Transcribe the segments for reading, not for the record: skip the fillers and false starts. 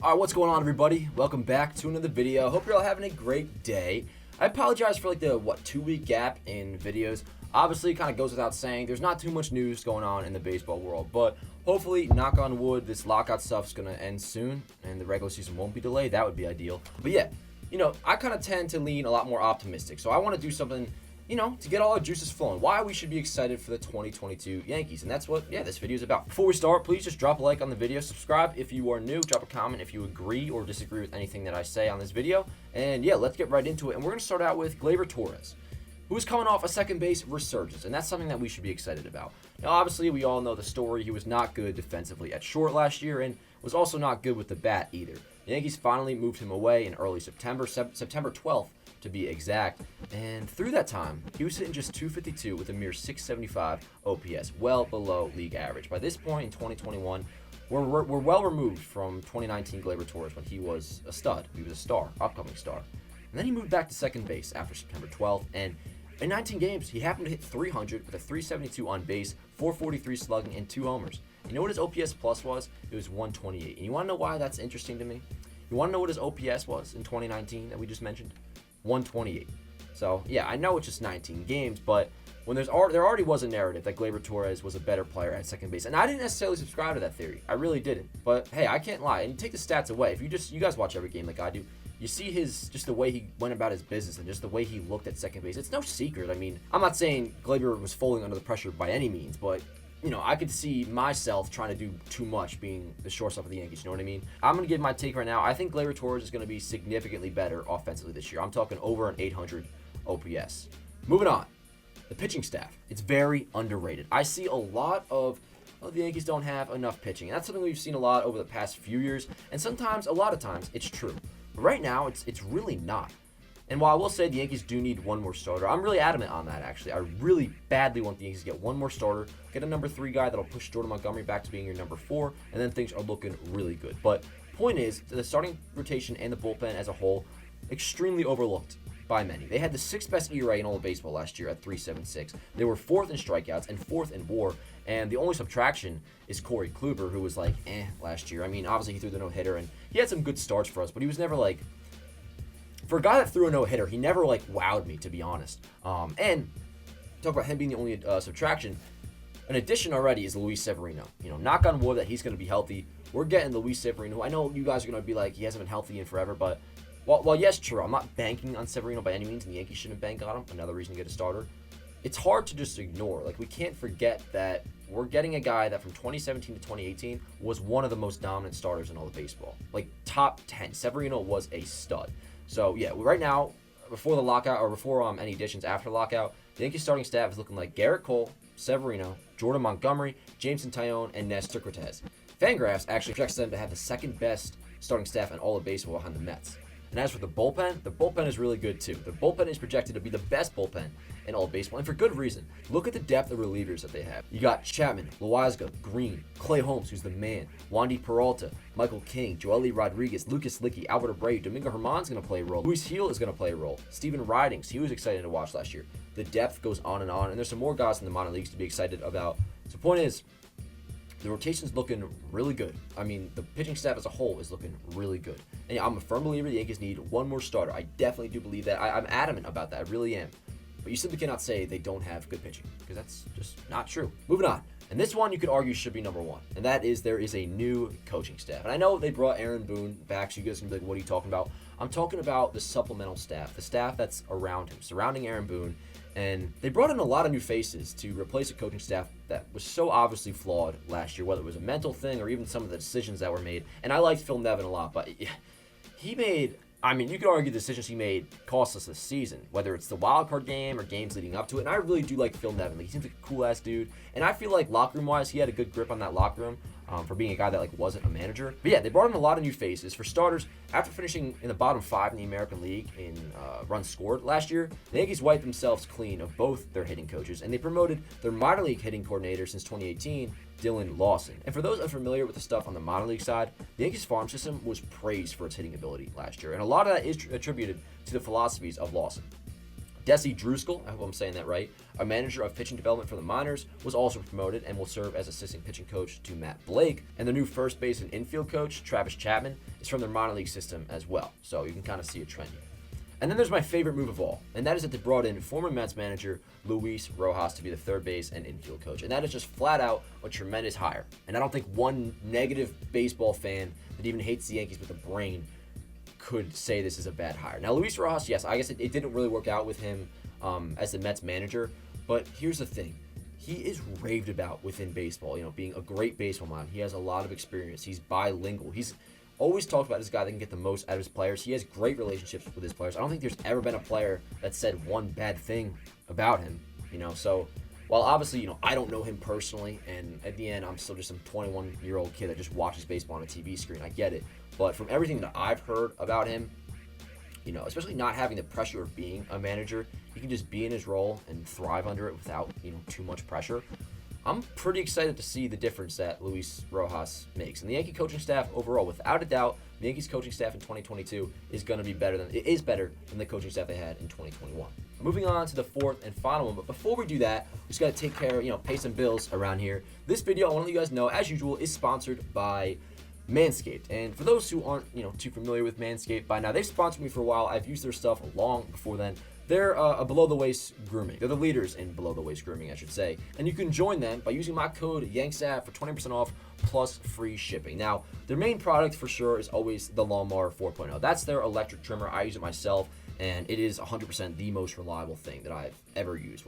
Alright, what's going on, everybody? Welcome back to another video. Hope you're all having a great day. I apologize for the 2-week gap in videos. Obviously, it kind of goes without saying, there's not too much news going on in the baseball world, but hopefully, knock on wood, this lockout stuff's going to end soon, and the regular season won't be delayed. That would be ideal. But yeah, I kind of tend to lean a lot more optimistic, so I want to do something to get all our juices flowing. Why we should be excited for the 2022 Yankees. And that's what, this video is about. Before we start, please just drop a like on the video. Subscribe if you are new. Drop a comment if you agree or disagree with anything that I say on this video. And yeah, let's get right into it. And we're going to start out with Gleyber Torres, who is coming off a second base resurgence. And that's something that we should be excited about. Now, obviously, we all know the story. He was not good defensively at short last year and was also not good with the bat either. The Yankees finally moved him away in early September, September 12th. To be exact, and through that time, he was hitting just .252 with a mere .675 OPS, well below league average. By this point in 2021, we're well removed from 2019 Gleyber Torres when he was a stud. He was a star, upcoming star. And then he moved back to second base after September 12th, and in 19 games, he happened to hit 300 with a .372 on base, .443 slugging, and 2 homers. You know what his OPS plus was? It was 128. And you want to know why that's interesting to me? You want to know what his OPS was in 2019 that we just mentioned? 128. So yeah, I know it's just 19 games, but when there already was a narrative that Gleyber Torres was a better player at second base, and I didn't necessarily subscribe to that theory. I really didn't. But hey, I can't lie. And you take the stats away. If you guys watch every game like I do, you see just the way he went about his business and just the way he looked at second base. It's no secret. I mean, I'm not saying Gleyber was folding under the pressure by any means, but I could see myself trying to do too much being the shortstop of the Yankees, you know what I mean? I'm going to give my take right now. I think Gleyber Torres is going to be significantly better offensively this year. I'm talking over an 800 OPS. Moving on. The pitching staff. It's very underrated. I see a lot of the Yankees don't have enough pitching. And that's something we've seen a lot over the past few years. And sometimes, a lot of times, it's true. But right now, it's really not. And while I will say the Yankees do need one more starter, I'm really adamant on that, actually. I really badly want the Yankees to get one more starter, get a number 3 guy that'll push Jordan Montgomery back to being your number 4, and then things are looking really good. But point is, the starting rotation and the bullpen as a whole, extremely overlooked by many. They had the 6th best ERA in all of baseball last year at .376. They were 4th in strikeouts and 4th in WAR, and the only subtraction is Corey Kluber, who was last year. I mean, obviously he threw the no-hitter, and he had some good starts for us, but he was never for a guy that threw a no-hitter, he never wowed me, to be honest. And talk about him being the only subtraction. An addition already is Luis Severino. Knock on wood that he's going to be healthy. We're getting Luis Severino. I know you guys are going to be like, he hasn't been healthy in forever, but while yes, true, I'm not banking on Severino by any means, and the Yankees shouldn't bank on him. Another reason to get a starter. It's hard to just ignore. We can't forget that we're getting a guy that from 2017 to 2018 was one of the most dominant starters in all of baseball. Top 10. Severino was a stud. So yeah, right now, before the lockout, or before any additions after lockout, the Yankees starting staff is looking like Garrett Cole, Severino, Jordan Montgomery, Jameson Taillon, and Nestor Cortez. Fangraphs actually projects them to have the 2nd best starting staff in all of baseball behind the Mets. And as for the bullpen is really good too. The bullpen is projected to be the best bullpen in all of baseball, and for good reason. Look at the depth of relievers that they have. You got Chapman, Loaiza, Green, Clay Holmes, who's the man, Wandy Peralta, Michael King, Joely Rodriguez, Lucas Licky, Albert Abreu, Domingo Germán's going to play a role. Luis Gil is going to play a role. Steven Ridings, he was excited to watch last year. The depth goes on, and there's some more guys in the minor leagues to be excited about. So the point is, the rotation's looking really good. I mean, the pitching staff as a whole is looking really good. And yeah, I'm a firm believer the Yankees need one more starter. I definitely do believe that. I'm adamant about that. I really am. But you simply cannot say they don't have good pitching, because that's just not true. Moving on. And this one you could argue should be number 1. And that is there is a new coaching staff. And I know they brought Aaron Boone back, so you guys can be like, what are you talking about? I'm talking about the supplemental staff, the staff that's around him, surrounding Aaron Boone. And they brought in a lot of new faces to replace a coaching staff that was so obviously flawed last year, whether it was a mental thing or even some of the decisions that were made. And I liked Phil Nevin a lot, but he made, you could argue the decisions he made cost us the season, whether it's the wild card game or games leading up to it. And I really do like Phil Nevin. He seems like a cool-ass dude. And I feel like locker room-wise, he had a good grip on that locker room. For being a guy that wasn't a manager. But yeah, they brought in a lot of new faces. For starters, after finishing in the bottom 5 in the American League in runs scored last year, the Yankees wiped themselves clean of both their hitting coaches, and they promoted their minor league hitting coordinator since 2018, Dylan Lawson. And for those unfamiliar with the stuff on the minor league side, the Yankees farm system was praised for its hitting ability last year, and a lot of that is attributed to the philosophies of Lawson. Desi Druskel, I hope I'm saying that right, a manager of pitching development for the minors, was also promoted and will serve as assistant pitching coach to Matt Blake. And the new first base and infield coach, Travis Chapman, is from their minor league system as well. So you can kind of see a trend here. And then there's my favorite move of all, and that is that they brought in former Mets manager Luis Rojas to be the third base and infield coach. And that is just flat out a tremendous hire. And I don't think one negative baseball fan that even hates the Yankees with a brain could say this is a bad hire. Now, Luis Rojas, yes, I guess it didn't really work out with him as the Mets manager, but here's the thing. He is raved about within baseball, being a great baseball mind. He has a lot of experience. He's bilingual. He's always talked about this guy that can get the most out of his players. He has great relationships with his players. I don't think there's ever been a player that said one bad thing about him, So while obviously, I don't know him personally, and at the end, I'm still just some 21-year-old kid that just watches baseball on a TV screen. I get it. But from everything that I've heard about him, especially not having the pressure of being a manager, he can just be in his role and thrive under it without, too much pressure. I'm pretty excited to see the difference that Luis Rojas makes. And the Yankee coaching staff overall, without a doubt, the Yankees coaching staff in 2022 is going to be better than the coaching staff they had in 2021. Moving on to the fourth and final one, but before we do that, we just got to take care of, pay some bills around here. This video, I want to let you guys know, as usual, is sponsored by Manscaped. And for those who aren't, too familiar with Manscaped by now, they've sponsored me for a while. I've used their stuff long before then. They're a below-the-waist grooming. They're the leaders in below-the-waist grooming, I should say. And you can join them by using my code YANKSAVE for 20% off plus free shipping. Now, their main product for sure is always the Lawnmower 4.0. That's their electric trimmer. I use it myself, and it is 100% the most reliable thing that I've ever used.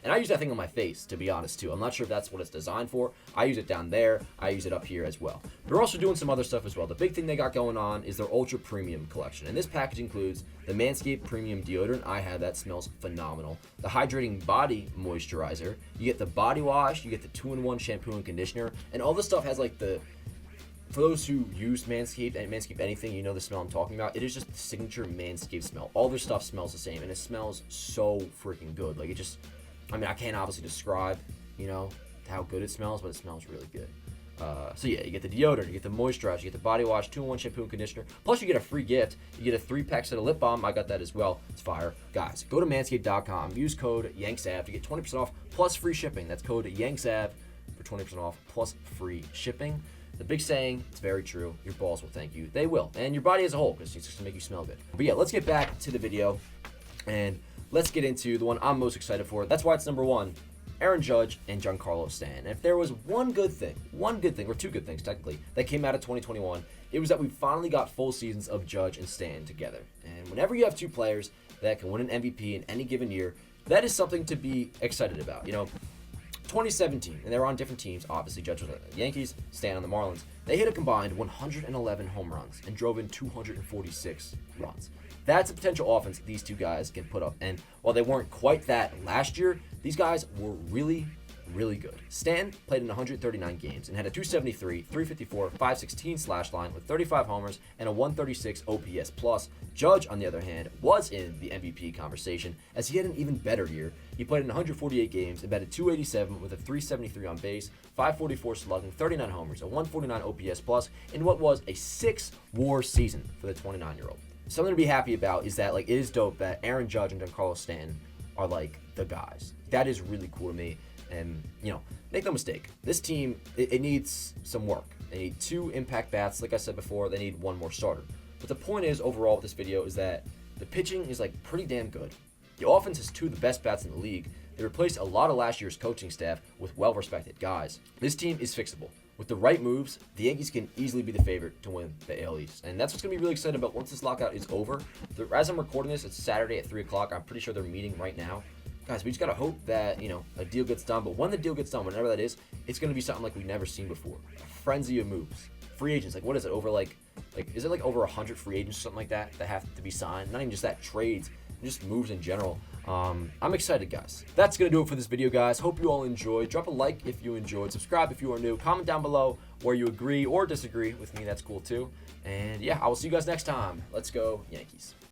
And I use that thing on my face, to be honest, too. I'm not sure if that's what it's designed for. I use it down there. I use it up here as well. They're also doing some other stuff as well. The big thing they got going on is their Ultra Premium collection. And this package includes the Manscaped Premium Deodorant. I have that. Smells phenomenal. The Hydrating Body Moisturizer. You get the body wash. You get the 2-in-1 shampoo and conditioner. And all this stuff has for those who use Manscaped and Manscaped anything, the smell I'm talking about. It is just the signature Manscaped smell. All their stuff smells the same, and it smells so freaking good. I can't obviously describe, how good it smells, but it smells really good. So yeah, you get the deodorant, you get the moisturizer, you get the body wash, 2-in-1 shampoo and conditioner. Plus you get a free gift. You get a 3-pack set of lip balm. I got that as well. It's fire. Guys, go to manscaped.com. Use code YANKSAVE to get 20% off plus free shipping. That's code YANKSAVE for 20% off plus free shipping. The big saying, it's very true. Your balls will thank you. They will. And your body as a whole, because it's just going to make you smell good. But yeah, let's get back to the video. And let's get into the one I'm most excited for. That's why it's number one. Aaron Judge and Giancarlo Stanton. And if there was one good thing, or two good things technically, that came out of 2021, it was that we finally got full seasons of Judge and Stanton together. And whenever you have two players that can win an MVP in any given year, that is something to be excited about. 2017, and they were on different teams. Obviously, Judge was on the Yankees, Stan on the Marlins. They hit a combined 111 home runs and drove in 246 runs. That's a potential offense these two guys can put up. And while they weren't quite that last year, these guys were really, really good. Stan played in 139 games and had a 273, 354, 516 slash line with 35 homers and a 136 OPS plus. Judge, on the other hand, was in the MVP conversation as he had an even better year. He played in 148 games and batted 287 with a 373 on base, 544 slugging, 39 homers, a 149 OPS plus in what was a 6-WAR season for the 29-year-old. Something to be happy about is that it is dope that Aaron Judge and Giancarlo Stanton are the guys. That is really cool to me. And, make no mistake, this team, it needs some work. They need 2 impact bats. Like I said before, they need 1 more starter. But the point is, overall, with this video is that the pitching is, pretty damn good. The offense has 2 of the best bats in the league. They replaced a lot of last year's coaching staff with well-respected guys. This team is fixable. With the right moves, the Yankees can easily be the favorite to win the AL East. And that's what's going to be really exciting about once this lockout is over. As I'm recording this, it's Saturday at 3 o'clock. I'm pretty sure they're meeting right now. Guys, we just got to hope that, a deal gets done. But when the deal gets done, whenever that is, it's going to be something we've never seen before. A frenzy of moves. Free agents, what is it, over is it over 100 free agents or something like that have to be signed? Not even just that, trades, just moves in general. I'm excited, guys. That's going to do it for this video, guys. Hope you all enjoyed. Drop a like if you enjoyed. Subscribe if you are new. Comment down below where you agree or disagree with me. That's cool, too. And, yeah, I will see you guys next time. Let's go, Yankees.